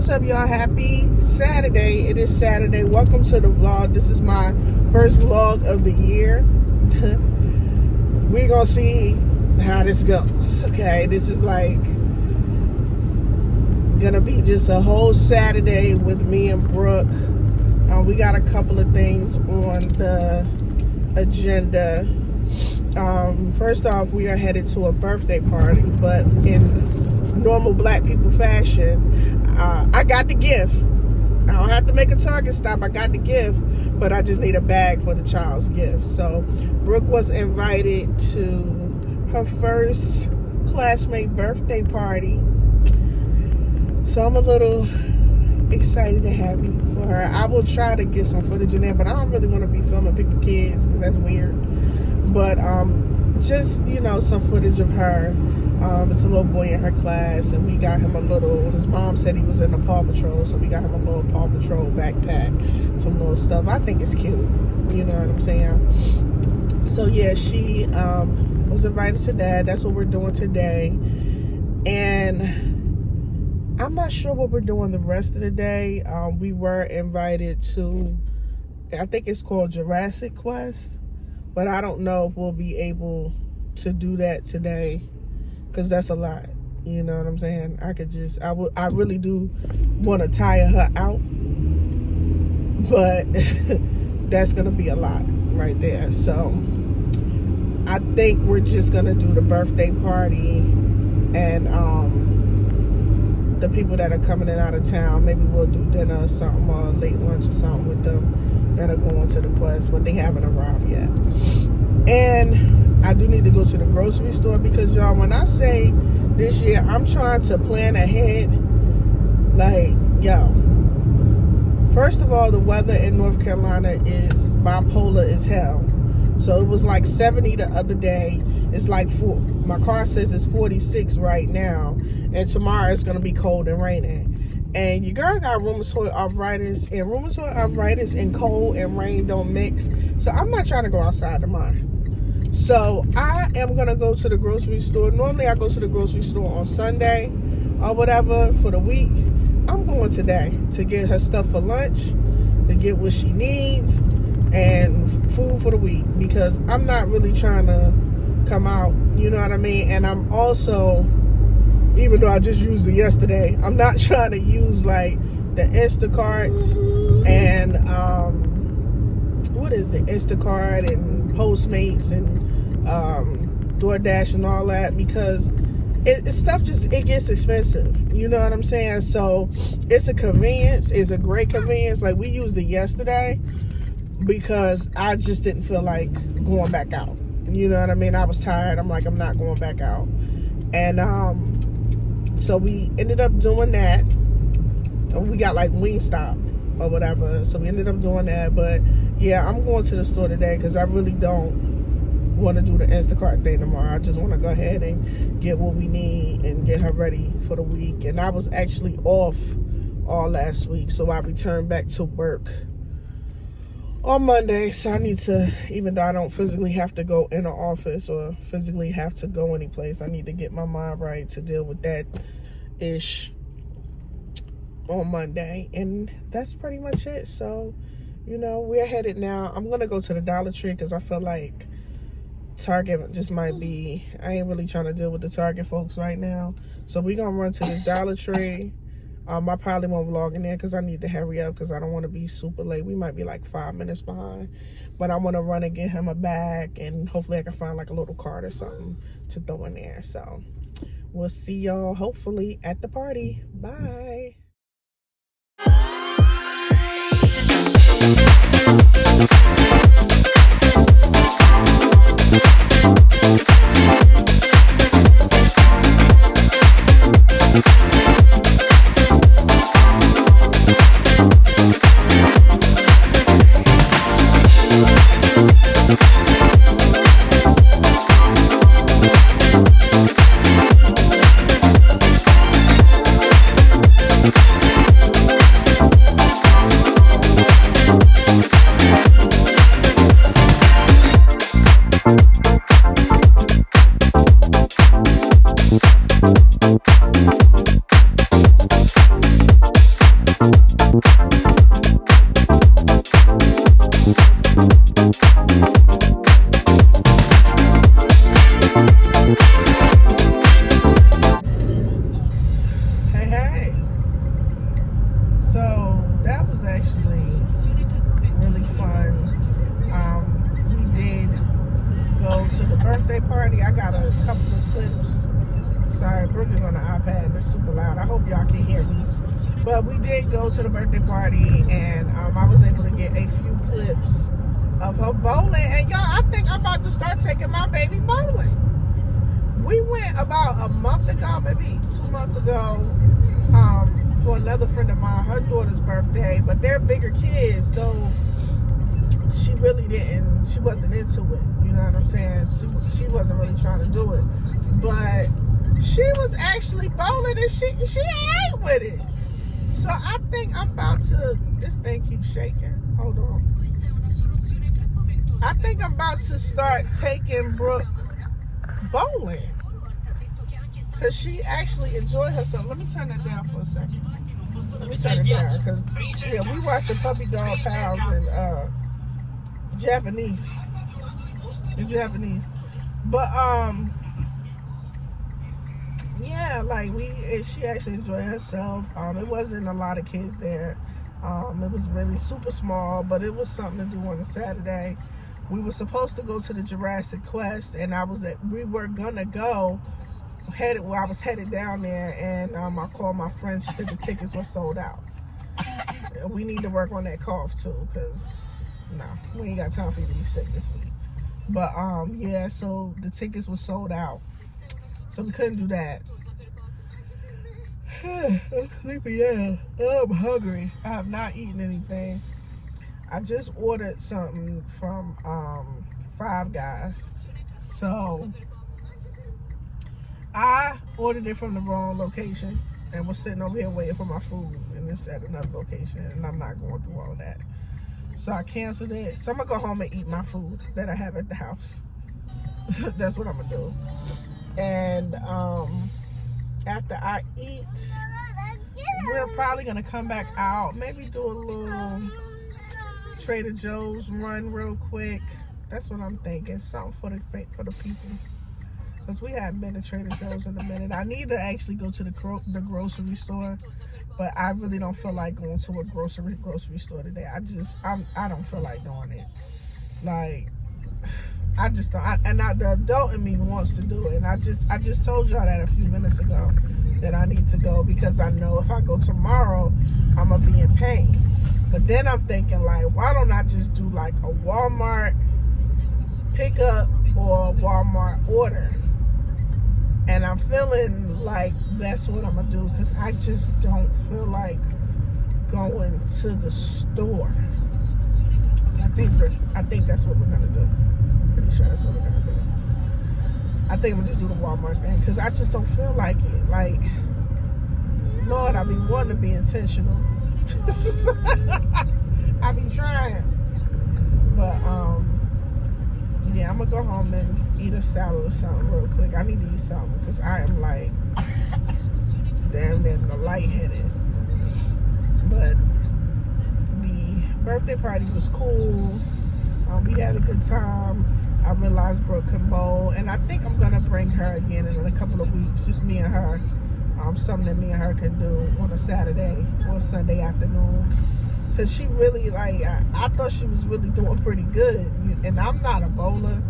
what's up, y'all? Happy Saturday. It is Saturday. Welcome to the vlog. This is my first vlog of the year. We're gonna see how this goes. Okay, this is like gonna be just a whole Saturday with me and Brooke. We got a couple of things on the agenda. First off, we are headed to a birthday party, but in normal black people fashion, I got the gift. I don't have to make a Target stop. I got the gift, but I just need a bag for the child's gift. So Brooke was invited to her first classmate birthday party. So I'm a little excited and happy for her. I will try to get some footage in there, but I don't really want to be filming people's kids because that's weird. But just, you know, some footage of her. It's a little boy in her class, and we got him a little, his mom said he was in the Paw Patrol, so we got him a little Paw Patrol backpack, some little stuff. I think it's cute, you know what I'm saying? So yeah, she was invited to that. That's what we're doing today. And I'm not sure what we're doing the rest of the day. We were invited to, I think it's called Jurassic Quest, but I don't know if we'll be able to do that today, because that's a lot, you know what I'm saying? I really do want to tire her out, but that's gonna be a lot right there. So I think we're just gonna do the birthday party, and the people that are coming in out of town, maybe we'll do dinner or something, or late lunch or something with them that are going to the quest, but they haven't arrived yet. And I do need to go to the grocery store, because y'all, when I say this year I'm trying to plan ahead, like, yo, first of all, the weather in North Carolina is bipolar as hell. So it was like 70 the other day. It's like my car says it's 46 right now, and tomorrow it's gonna be cold and raining. And your girl got rheumatoid arthritis, and rheumatoid arthritis and cold and rain don't mix. So I'm not trying to go outside tomorrow. So I am gonna go to the grocery store. Normally I go to the grocery store on Sunday or whatever for the week. I'm going today to get her stuff for lunch, to get what she needs, and food for the week, because I'm not really trying to come out, you know what I mean? And I'm also, even though I just used it yesterday, I'm not trying to use like the Instacarts and what is it, Instacart and Postmates and DoorDash and all that, because stuff just, it gets expensive, you know what I'm saying? So it's a convenience, it's a great convenience. Like, we used it yesterday because I just didn't feel like going back out, you know what I mean? I was tired. I'm like, I'm not going back out. And so we ended up doing that. We got like Wingstop or whatever, so we ended up doing that. But yeah, I'm going to the store today because I really don't want to do the Instacart thing tomorrow. I just want to go ahead and get what we need and get her ready for the week. And I was actually off all last week, so I returned back to work on Monday. So I need to, even though I don't physically have to go in an office or physically have to go anyplace, I need to get my mind right to deal with that ish on Monday. And that's pretty much it. So, you know, we're headed now. I'm gonna go to the Dollar Tree because I feel like Target just might be, I ain't really trying to deal with the Target folks right now. So we're gonna run to this Dollar Tree. I probably won't vlog in there because I need to hurry up because I don't want to be super late. We might be like 5 minutes behind, but I want to run and get him a bag, and hopefully I can find like a little card or something to throw in there. So we'll see y'all hopefully at the party. Bye. Hey. So that was actually really fun. We did go to the birthday party. I got a couple of clips. Sorry, Brooke is on the iPad and it's super loud. I hope y'all can hear me. But we did go to the birthday party, and I was able to get a few clips of her bowling. And y'all, I think I'm about to start taking my baby bowling. We went about a month ago, maybe 2 months ago, for another friend of mine, her daughter's birthday, but they're bigger kids, so she wasn't into it, you know what I'm saying? She wasn't really trying to do it, but she was actually bowling, and she ain't with it. So I think I'm about to, this thing keeps shaking, hold on. I think I'm about to start taking Brooke bowling, because she actually enjoyed herself. Let me turn that down for a second. Let me turn it down, because we watching Puppy Dog Pals and Japanese. But she actually enjoyed herself. It wasn't a lot of kids there. It was really super small, but it was something to do on a Saturday. We were supposed to go to the Jurassic Quest, and we were gonna go. I was headed down there, and I called my friends. She said the tickets were sold out. We need to work on that cough too, because we ain't got time for you to be sick this week. But so the tickets were sold out, so we couldn't do that. I'm sleepy, I'm hungry. I have not eaten anything. I just ordered something from Five Guys, so I ordered it from the wrong location and was sitting over here waiting for my food, and it's at another location, and I'm not going through all of that. So I canceled it. So I'm gonna go home and eat my food that I have at the house. That's what I'm gonna do. And after I eat, we're probably gonna come back out, maybe do a little Trader Joe's run real quick. That's what I'm thinking. Something for the people. Because we haven't been to Trader Joe's in a minute. I need to actually go to the grocery store, but I really don't feel like going to a grocery store today. I don't feel like doing it. Like, I just don't. The adult in me wants to do it, and I just told y'all that a few minutes ago that I need to go, because I know if I go tomorrow, I'm gonna be in pain. But then I'm thinking, like, why don't I just do like a Walmart pickup or a Walmart order? And I'm feeling like that's what I'm gonna do, because I just don't feel like going to the store. So I think that's what we're gonna do. Pretty sure that's what we're gonna do. I think I'm gonna just do the Walmart thing, because I just don't feel like it. Like, Lord, I be wanting to be intentional. I be trying. But I'm gonna go home and eat a salad or something real quick. I need to eat something, because I am like damn near lightheaded. But the birthday party was cool. We had a good time. I realized Brooke can bowl, and I think I'm gonna bring her again in a couple of weeks, just me and her. Something that me and her can do on a Saturday or a Sunday afternoon. Because she really, like, I thought she was really doing pretty good. And I'm not a bowler.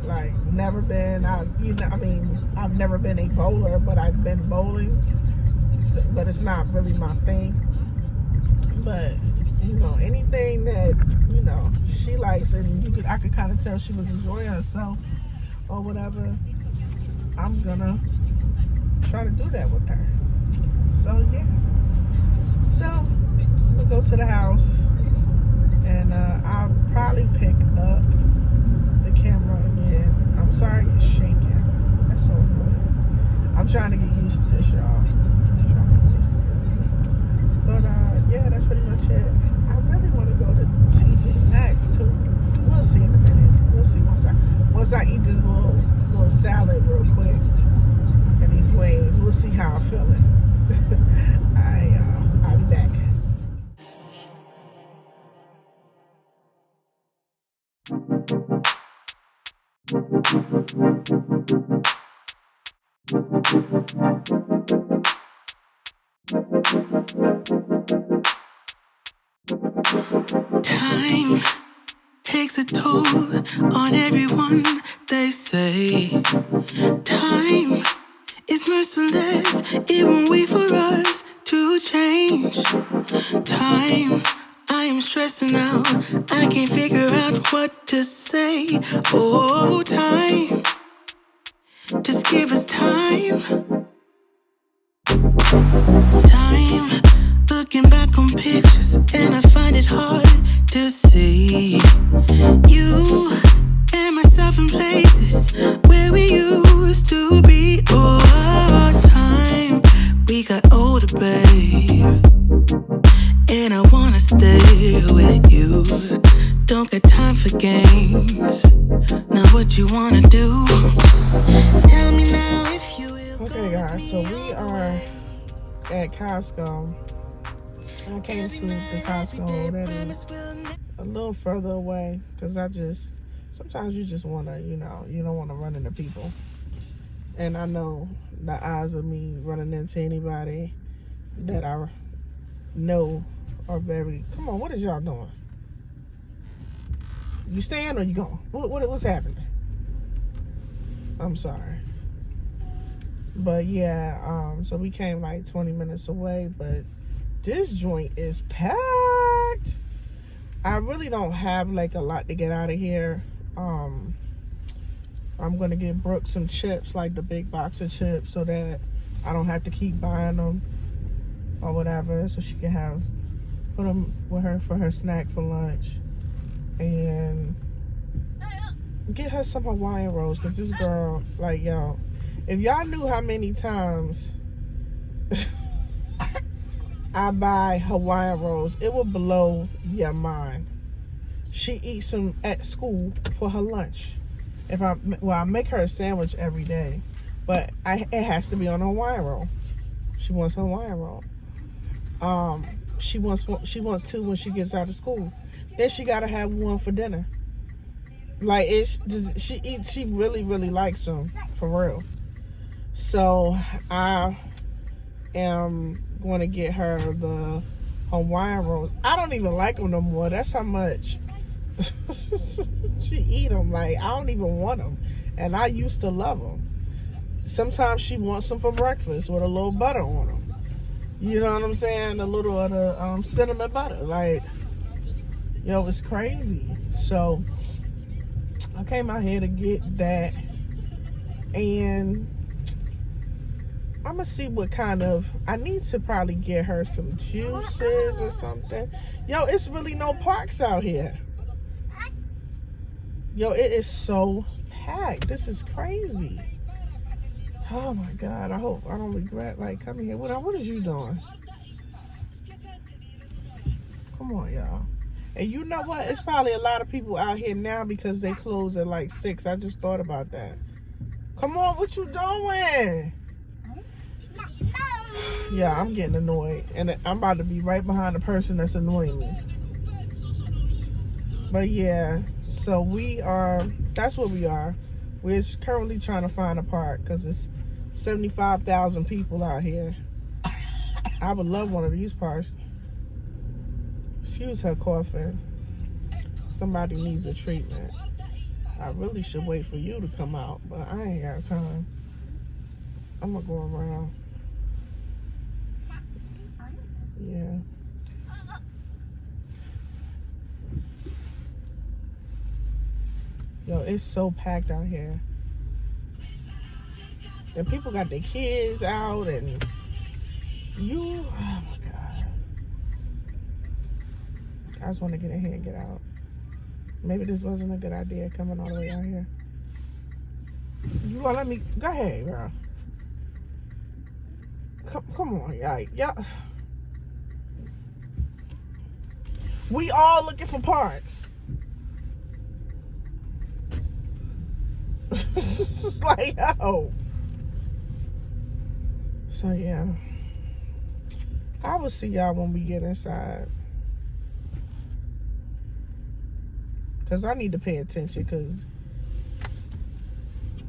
Like, never been. I've never been a bowler, but I've been bowling. But it's not really my thing. But, anything that, she likes, and I could kind of tell she was enjoying herself or whatever, I'm gonna try to do that with her. So, yeah. So, we'll go to the house, and I'll probably pick up the camera again. I'm sorry it's shaking. That's so annoying. I'm trying to get used to this, y'all. I'm trying to get used to this. But, that's pretty much it. I really want to go to TJ Maxx, too. We'll see in a minute. We'll see once I eat this little salad real quick and these wings. We'll see how I'm feeling. I'll be back. Time takes a toll on everyone, they say. Time is merciless, it won't wait for us to change. Time, I am stressing out, I can't figure out what to say. Oh, time, just give us time. Time, looking back on pictures, and I find it hard to see you and myself in places where we used to be. Oh, time, we got older, babe, and I wanna stay with you. Don't got time for games. Now what you wanna do? Tell me now if you will. Okay, guys, so we are at Costco. I came to the Costco that is a little further away because sometimes you just want to, you don't want to run into people. And I know the odds of me running into anybody that I know are very, come on, what is y'all doing? You staying or you going? What's happening? I'm sorry. But yeah, so we came like 20 minutes away, but this joint is packed. I really don't have like a lot to get out of here. I'm gonna get Brooke some chips, like the big box of chips, so that I don't have to keep buying them or whatever, so she can put them with her for her snack for lunch, and get her some Hawaiian rolls, because this girl, like, yo, if y'all knew how many times I buy Hawaiian rolls, it will blow your mind. She eats them at school for her lunch. I make her a sandwich every day, but it has to be on a Hawaiian roll. She wants a Hawaiian roll. She wants two when she gets out of school. Then she gotta have one for dinner. Like, she really, really likes them, for real. So I am going to get her the Hawaiian rolls. I don't even like them no more. That's how much she eat them. Like, I don't even want them, and I used to love them. Sometimes she wants them for breakfast with a little butter on them. You know what I'm saying? A little of the cinnamon butter. Like, yo, it's crazy. So I came out here to get that, and I'm gonna see what kind of, I need to probably get her some juices or something. Yo, it's really no parks out here. Yo, it is so packed. This is crazy. Oh my God, I hope I don't regret like coming here. What is you doing? Come on, y'all. And you know what? It's probably a lot of people out here now because they close at like 6. I just thought about that. Come on, what you doing? Yeah, I'm getting annoyed, and I'm about to be right behind the person that's annoying me. But yeah, so that's where we are. We're currently trying to find a park because it's 75,000 people out here. I would love one of these parks. Excuse her coughing. Somebody needs a treatment. I really should wait for you to come out, but I ain't got time. I'm gonna go around. Yeah. Yo, it's so packed out here. And people got their kids out, and oh my God. I just want to get in here and get out. Maybe this wasn't a good idea coming all the way out here. You want to let me, go ahead, girl. Come on, y'all. We all looking for parks. Like, yo. So yeah, I will see y'all when we get inside. because I need to pay attention, because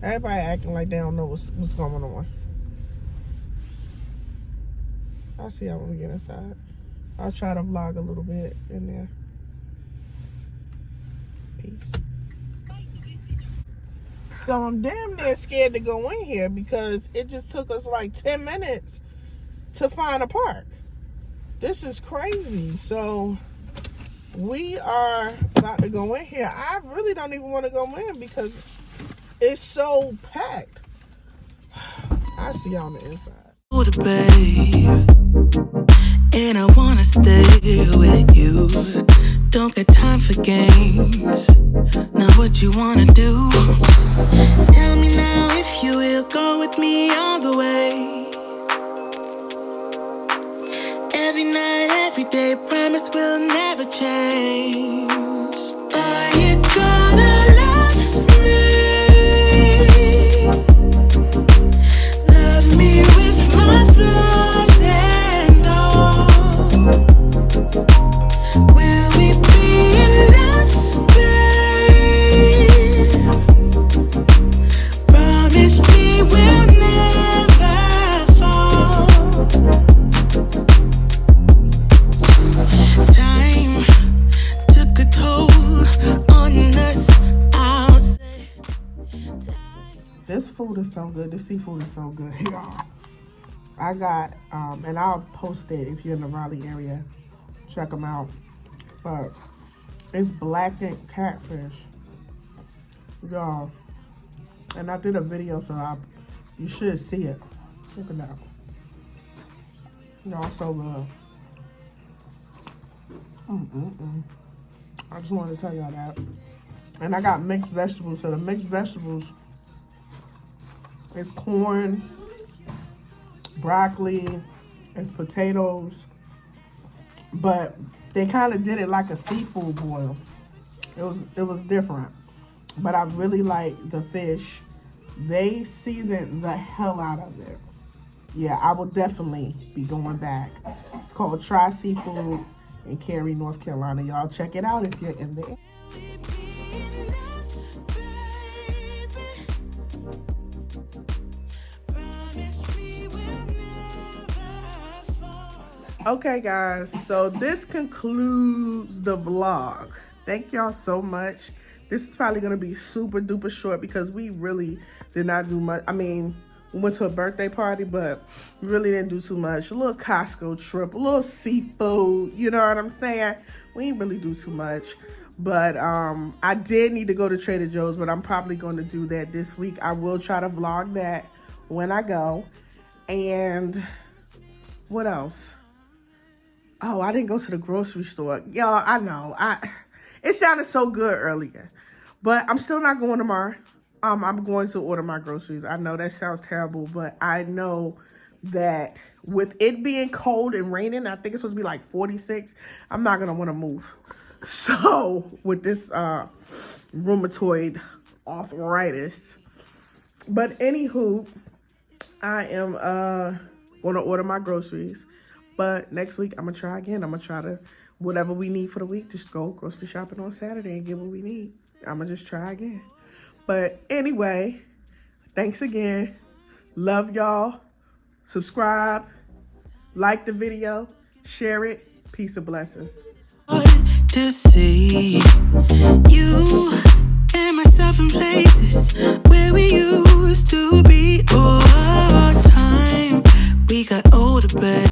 everybody acting like they don't know what's going on. I'll see y'all when we get inside. I'll try to vlog a little bit in there. Peace. So I'm damn near scared to go in here because it just took us like 10 minutes to find a park. This is crazy. So we are about to go in here. I really don't even want to go in because it's so packed. I'll see y'all on the inside. Babe, and I wanna stay with you. Don't got time for games. Now what you wanna do? Tell me now if you will go with me all the way. Every night, every day, promise we'll never change. Are you gonna love me? Love me with my flaws and all. Will we be in love, babe? Promise me we'll never fall. Time took a toll on us, I'll say. This food is so good. This seafood is so good, y'all. I got, and I'll post it if you're in the Raleigh area. Check them out. But it's blackened catfish, y'all. And I did a video, so you should see it. Look at that. Y'all, so good. I just wanted to tell y'all that. And I got mixed vegetables. So the mixed vegetables is corn, broccoli, it's potatoes, but they kind of did it like a seafood boil. It was different, but I really like the fish. They seasoned the hell out of it. Yeah, I will definitely be going back. It's called TrySeafood in Cary, North Carolina. Y'all check it out if you're in there. Okay, guys, so this concludes the vlog. Thank y'all so much. This is probably gonna be super duper short because we really did not do much. I mean, we went to a birthday party, but really didn't do too much. A little Costco trip, a little seafood, you know what I'm saying? We didn't really do too much. But I did need to go to Trader Joe's, but I'm probably going to do that this week. I will try to vlog that when I go. And what else? Oh, I didn't go to the grocery store. Y'all, I know. It sounded so good earlier. But I'm still not going tomorrow. I'm going to order my groceries. I know that sounds terrible, but I know that with it being cold and raining, I think it's supposed to be like 46, I'm not going to want to move. So, with this rheumatoid arthritis. But anywho, I am going to order my groceries. But next week, I'm going to try again. I'm going to try to, whatever we need for the week, just go grocery shopping on Saturday and get what we need. I'm going to just try again. But anyway, thanks again. Love y'all. Subscribe. Like the video. Share it. Peace and blessings. To see you and myself in place.